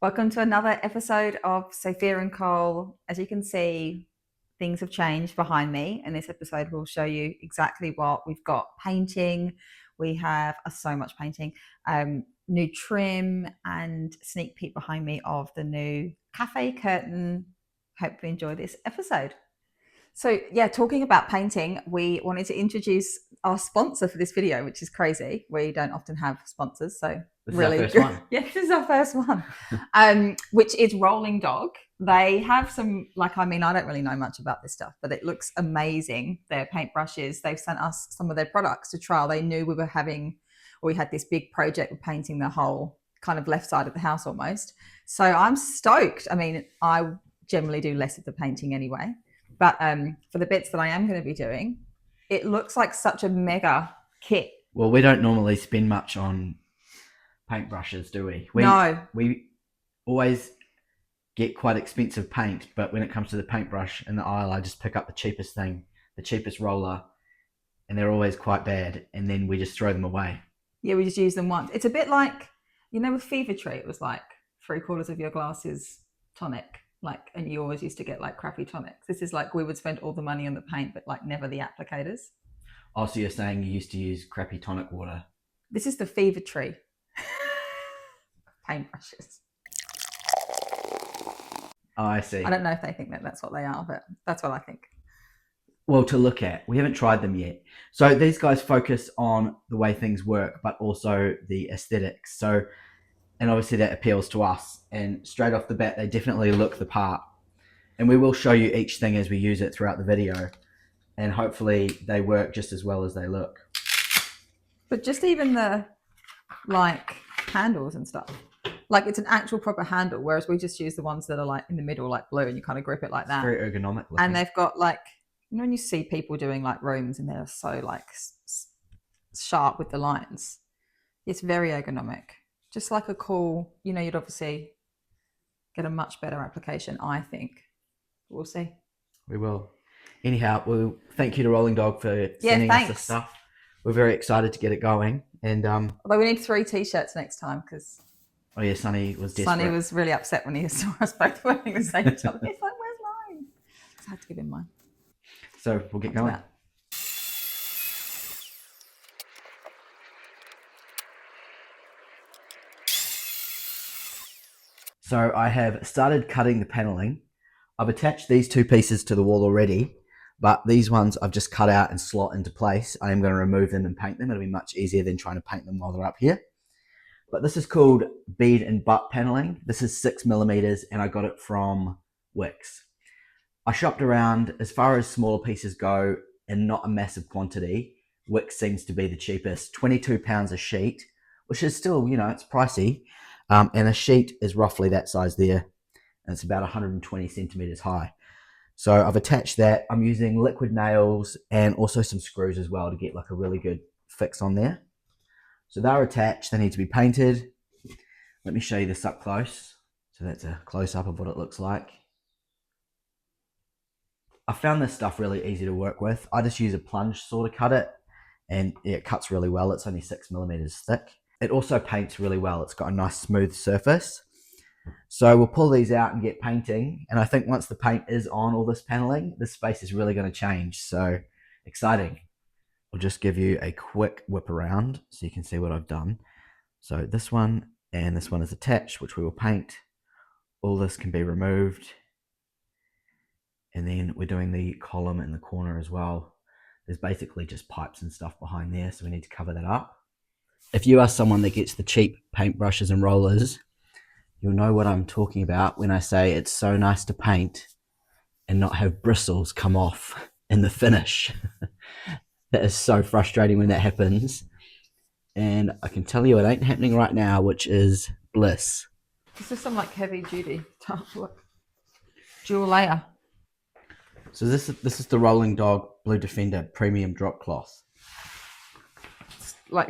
Welcome to another episode of Sophia and Cole. As you can see, things have changed behind me. In this episode, we'll show you exactly what we've got. Painting, we have so much painting, new trim, and sneak peek behind me of the new cafe curtain. Hope you enjoy this episode. So yeah, talking about painting, we wanted to introduce our sponsor for this video, which is crazy. We don't often have sponsors, so This really is our first one. Yeah, this is our first one, which is Rolling Dog. They have some, I don't really know much about this stuff, but it looks amazing. Their paintbrushes, they've sent us some of their products to trial. They knew we had this big project of painting the whole kind of left side of the house almost. So I'm stoked. I mean, I generally do less of the painting anyway. But for the bits that I am going to be doing, it looks like such a mega kit. Well, we don't normally spend much on paintbrushes, do we? No. We always get quite expensive paint, but when it comes to the paintbrush in the aisle, I just pick up the cheapest thing, the cheapest roller, and they're always quite bad, and then we just throw them away. Yeah, we just use them once. It's a bit like, with Fever Tree, it was like 3/4 of your glass is tonic. And you always used to get crappy tonics. This is we would spend all the money on the paint, but never the applicators. Oh, so you're saying you used to use crappy tonic water? This is the Fever Tree paintbrushes. Oh, I see. I don't know if they think that that's what they are, but that's what I think. Well, to look at, we haven't tried them yet. So these guys focus on the way things work, but also the aesthetics. And obviously that appeals to us, and straight off the bat they definitely look the part, and we will show you each thing as we use it throughout the video, and hopefully they work just as well as they look. But just even the handles and stuff, it's an actual proper handle, whereas we just use the ones that are in the middle, blue, and you kind of grip it like that. It's very ergonomic looking. And they've got when you see people doing rooms and they're so sharp with the lines, it's very ergonomic. Just a cool, you'd obviously get a much better application, I think. We'll see. We will. Anyhow, we'll thank you to Rolling Dog for sending us this stuff. We're very excited to get it going. And although we need 3 t-shirts next time, because oh yeah, Sonny was desperate. Sonny was really upset when he saw us both wearing the same top. He's like, "Where's mine?" So I had to give him mine. So we'll get going. So I have started cutting the paneling. I've attached these 2 pieces to the wall already, but these ones I've just cut out and slot into place. I am going to remove them and paint them. It'll be much easier than trying to paint them while they're up here. But this is called bead and butt paneling. This is 6mm, and I got it from Wix. I shopped around. As far as smaller pieces go and not a massive quantity, Wix seems to be the cheapest. £22 a sheet, which is still, it's pricey. And a sheet is roughly that size there, and it's about 120 centimeters high. So I've attached that. I'm using liquid nails and also some screws as well to get a really good fix on there. So they're attached. They need to be painted. Let me show you this up close. So that's a close-up of what it looks like. I found this stuff really easy to work with. I just use a plunge saw to cut it, and it cuts really well. It's only 6mm thick. It also paints really well. It's got a nice smooth surface. So we'll pull these out and get painting. And I think once the paint is on all this paneling, this space is really going to change. So exciting. I'll just give you a quick whip around so you can see what I've done. So this one and this one is attached, which we will paint. All this can be removed. And then we're doing the column in the corner as well. There's basically just pipes and stuff behind there, so we need to cover that up. If you are someone that gets the cheap paintbrushes and rollers, you'll know what I'm talking about when I say it's so nice to paint and not have bristles come off in the finish. That is so frustrating when that happens. And I can tell you it ain't happening right now, which is bliss. This is some heavy duty stuff. Look, dual layer. So this is the Rolling Dog Blue Defender Premium Drop Cloth.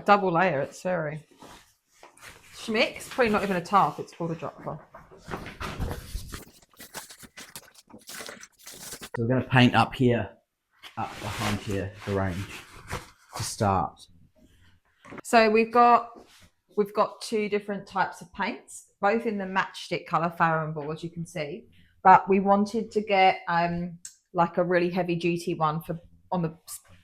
Double layer, it's very schmick. It's probably not even a tarp, it's called a drop cloth. So we're going to paint up here, up behind here, the range, to start. So we've got 2 different types of paints. both in the matchstick colour Farron ball, as you can see. But we wanted to get like a really heavy duty one for on the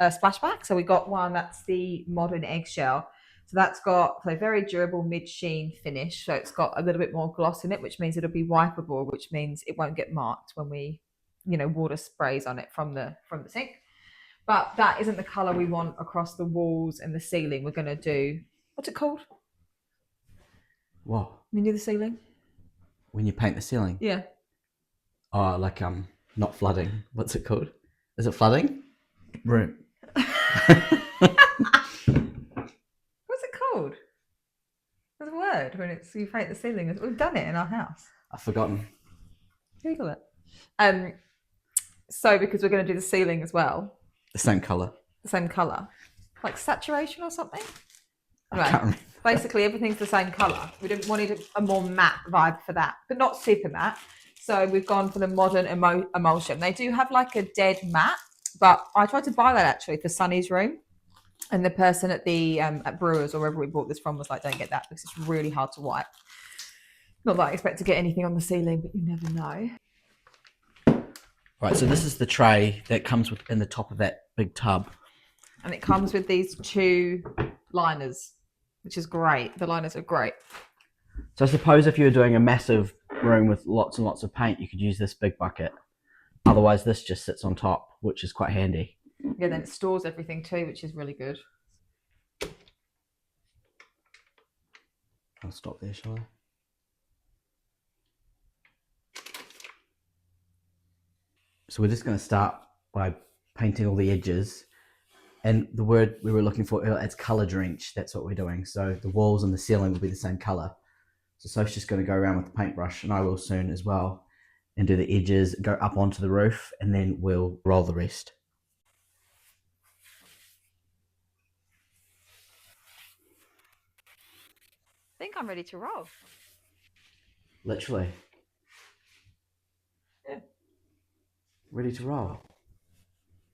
splashback. So we got one that's the modern eggshell. So that's got a very durable mid sheen finish. So it's got a little bit more gloss in it, which means it'll be wipeable, which means it won't get marked when we, water sprays on it from the sink. But that isn't the colour we want across the walls and the ceiling. We're going to do, what's it called? What? When you do the ceiling? When you paint the ceiling? Yeah. Oh, like not flooding. What's it called? Is it flooding? Room. What's it called? There's a word when it's you paint the ceiling. We've done it in our house. I've forgotten. Google it. So because we're going to do the ceiling as well. The same colour. The same colour. Like saturation or something? Anyway, I can't remember. Basically everything's the same colour. We didn't wanted a more matte vibe for that, but not super matte. So we've gone for the modern emulsion. They do have like a dead matte, but I tried to buy that actually for Sunny's room. And the person at the at Brewers or wherever we bought this from was like, don't get that because it's really hard to wipe. Not that I expect to get anything on the ceiling, but you never know. Right, so this is the tray that comes in the top of that big tub. And it comes with these 2 liners, which is great. The liners are great. So I suppose if you were doing a massive room with lots and lots of paint, you could use this big bucket. Otherwise, this just sits on top, which is quite handy. Yeah, then it stores everything too, which is really good. I'll stop there, shall I? So we're just going to start by painting all the edges. And the word we were looking for earlier, it's colour drenched. That's what we're doing. So the walls and the ceiling will be the same colour. So Soph's just going to go around with the paintbrush, and I will soon as well, and do the edges, go up onto the roof, and then we'll roll the rest. I think I'm ready to roll. Literally. Yeah. Ready to roll.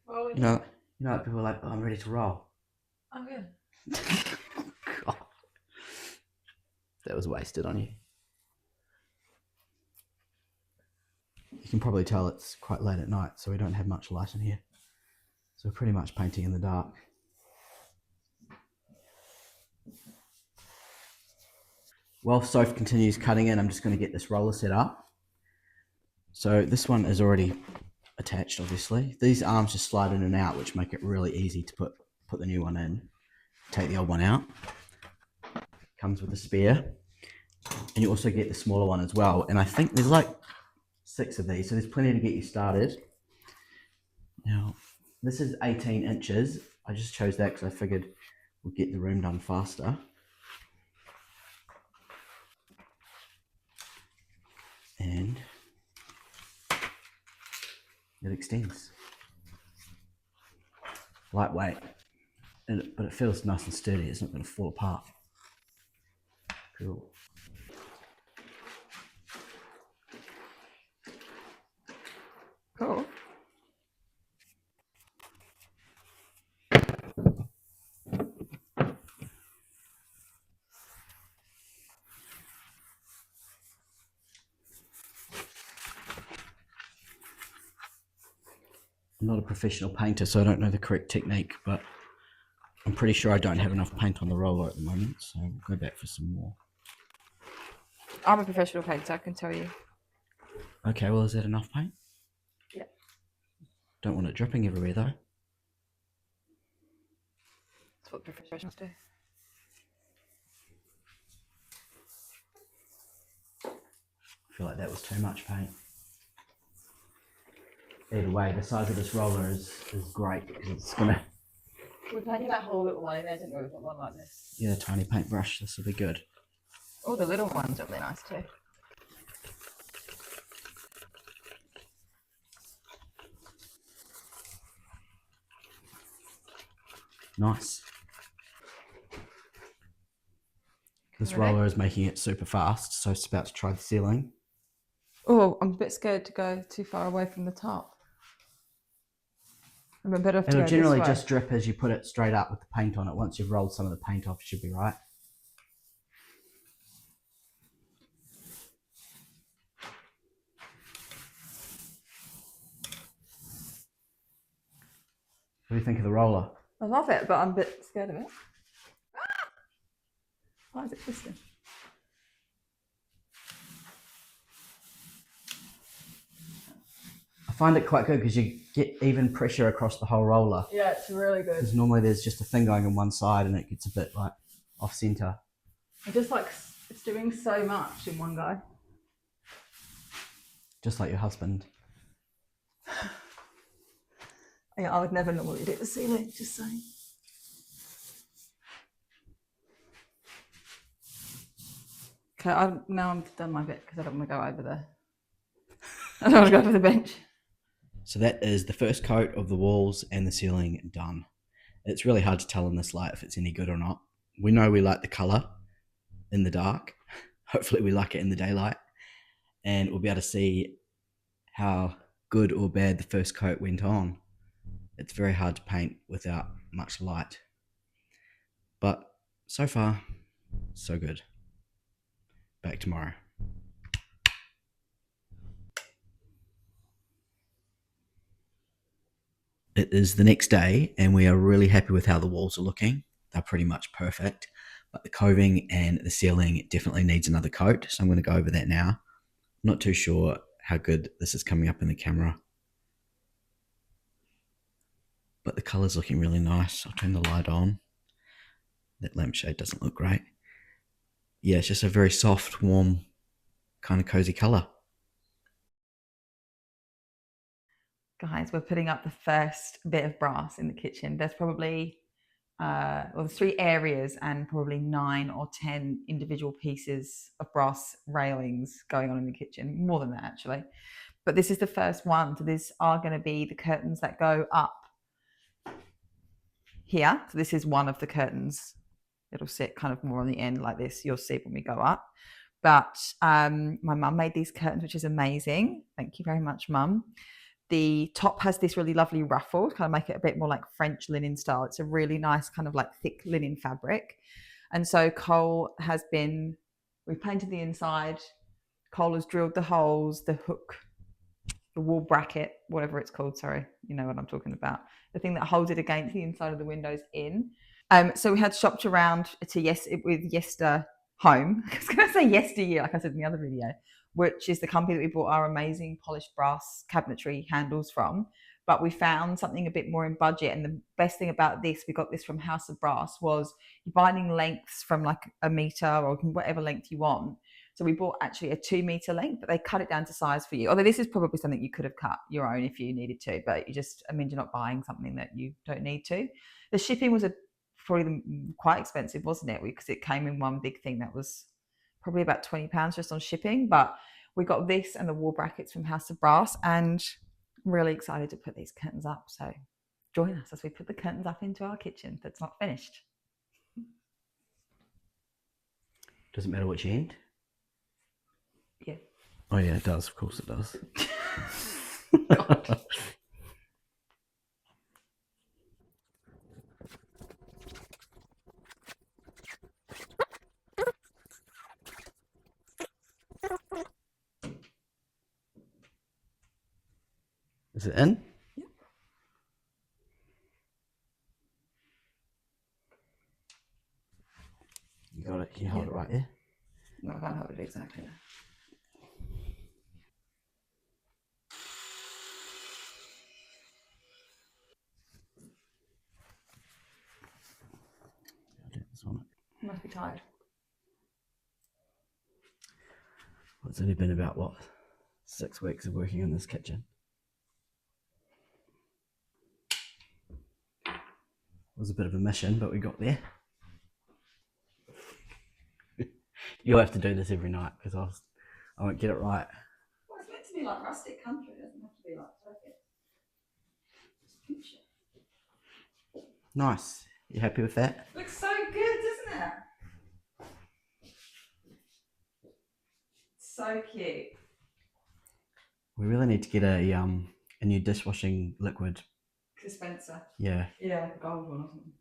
Rolling. You know, people are like, oh, I'm ready to roll. Oh, yeah. God. That was wasted on you. You can probably tell it's quite late at night, so we don't have much light in here. So we're pretty much painting in the dark. While Soph continues cutting in, I'm just going to get this roller set up. So this one is already attached, obviously. These arms just slide in and out, which make it really easy to put the new one in. Take the old one out. Comes with a spare. And you also get the smaller one as well. And I think there's like 6 of these, so there's plenty to get you started. Now, this is 18 inches. I just chose that because I figured we'd get the room done faster. And it extends. Lightweight, but it feels nice and sturdy. It's not going to fall apart. Cool. Cool. I'm not a professional painter, so I don't know the correct technique, but I'm pretty sure I don't have enough paint on the roller at the moment, so we'll go back for some more. I'm a professional painter, I can tell you. Okay, well, is that enough paint? Yeah. Don't want it dripping everywhere, though. That's what professionals do. I feel like that was too much paint. Either way, the size of this roller is great because it's going to... We painted that whole little one in there, didn't we? We've got one like this. Yeah, a tiny paintbrush. This will be good. All the little ones are really nice too. Nice. This roller is making it super fast, so it's about to try the ceiling. Oh, I'm a bit scared to go too far away from the top. I'm better off to It'll go generally this way. just drip as you put it straight up with the paint on it. Once you've rolled some of the paint off, it should be right. do you think of the roller? I love it, but I'm a bit scared of it. Why is it twisting? I find it quite good because you get even pressure across the whole roller. Yeah, it's really good. Because normally there's just a thing going on one side and it gets a bit like off center. It just like it's doing so much in one go. Just like your husband. Yeah, I would never normally do the ceiling, just saying. Okay, now I'm done my bit because I don't want to go over there. I don't want to go over the bench. So that is the first coat of the walls and the ceiling done. It's really hard to tell in this light if it's any good or not. We know we like the colour in the dark. Hopefully we like it in the daylight. And we'll be able to see how good or bad the first coat went on. It's very hard to paint without much light. But so far, so good. Back tomorrow. It is the next day and we are really happy with how the walls are looking. They're pretty much perfect, but the coving and the ceiling definitely needs another coat. So I'm going to go over that now. I'm not too sure how good this is coming up in the camera, but the color's looking really nice. I'll turn the light on. That lampshade doesn't look great. Yeah, it's just a very soft, warm, kind of cozy color. Guys, we're putting up the first bit of brass in the kitchen. There's probably there's 3 areas and probably 9 or 10 individual pieces of brass railings going on in the kitchen. More than that, actually. But this is the first one. So these are going to be the curtains that go up here. So this is one of the curtains. It'll sit kind of more on the end like this. You'll see when we go up. But my mum made these curtains, which is amazing. Thank you very much, Mum. The top has this really lovely ruffle to kind of make it a bit more like French linen style. It's a really nice kind of like thick linen fabric. And so we've painted the inside. Cole has drilled the holes, the hook, the wall bracket, whatever it's called. Sorry, you know what I'm talking about. The thing that holds it against the inside of the windows in. So we had shopped around with Yester Home. I was going to say yesteryear, like I said in the other video, which is the company that we bought our amazing polished brass cabinetry handles from. But we found something a bit more in budget. And the best thing about this, we got this from House of Brass, was you're binding lengths from like a meter or whatever length you want. So we bought actually a 2 meter length, but they cut it down to size for you. Although this is probably something you could have cut your own if you needed to, but you're not buying something that you don't need to. The shipping was probably quite expensive, wasn't it? Because it came in one big thing that was probably about £20 just on shipping. But we got this and the wall brackets from House of Brass, and I'm really excited to put these curtains up. So join us as we put the curtains up into our kitchen that's not finished. Does it matter which end? Yeah. Oh yeah, it does. Of course it does. Is it in? Yeah. You got it. Can you hold it right there? No, I can't hold it exactly. You must be tired. Well, it's only been about 6 weeks of working in this kitchen. It was a bit of a mission, but we got there. You'll have to do this every night because I won't get it right. Well, it's meant to be like rustic country. It doesn't have to be like perfect. Just pinch it. Nice. You happy with that? Looks so good, doesn't it? So cute. We really need to get a new dishwashing liquid. Dispenser. Yeah. Yeah, the gold one, isn't it?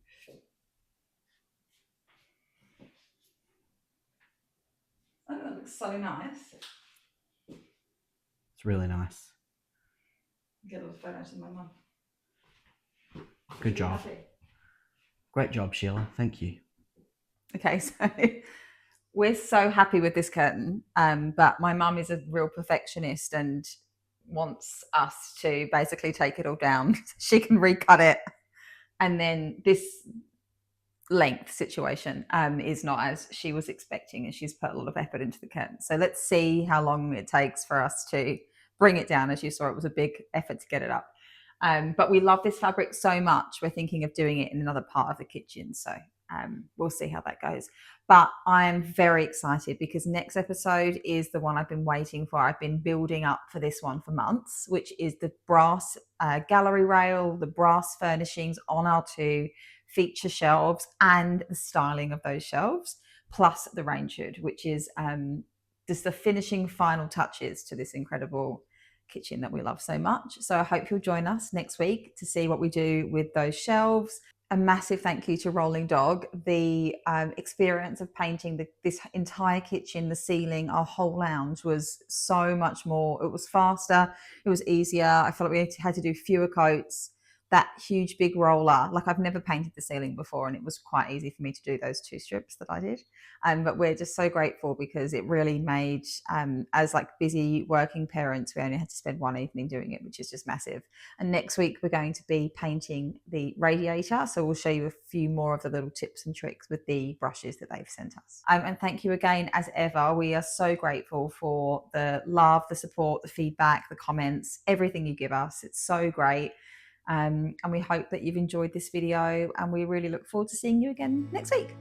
I think that looks so nice. It's really nice. Get all the photos of my mum. Good job. Great job, Sheila. Thank you. Okay, so we're so happy with this curtain, but my mum is a real perfectionist and wants us to basically take it all down. She can recut it, and then this length situation is not as she was expecting, and she's put a lot of effort into the curtain. So let's see how long it takes for us to bring it down. As you saw, it was a big effort to get it up. But we love this fabric so much, we're thinking of doing it in another part of the kitchen. So we'll see how that goes. But I am very excited because next episode is the one I've been waiting for. I've been building up for this one for months, which is the brass gallery rail, the brass furnishings on our two feature shelves and the styling of those shelves, plus the range hood, which is just the finishing final touches to this incredible kitchen that we love so much. So I hope you'll join us next week to see what we do with those shelves. A massive thank you to Rolling Dog. The experience of painting this entire kitchen, the ceiling, our whole lounge was so much more. It was faster, it was easier. I felt like we had to do fewer coats. That huge big roller, like I've never painted the ceiling before, and it was quite easy for me to do those two strips that I did. But we're just so grateful because it really made, as like busy working parents, we only had to spend one evening doing it, which is just massive. And next week we're going to be painting the radiator, so we'll show you a few more of the little tips and tricks with the brushes that they've sent us. And thank you again, as ever. We are so grateful for the love, the support, the feedback, the comments, everything you give us. It's so great. And we hope that you've enjoyed this video, and we really look forward to seeing you again next week.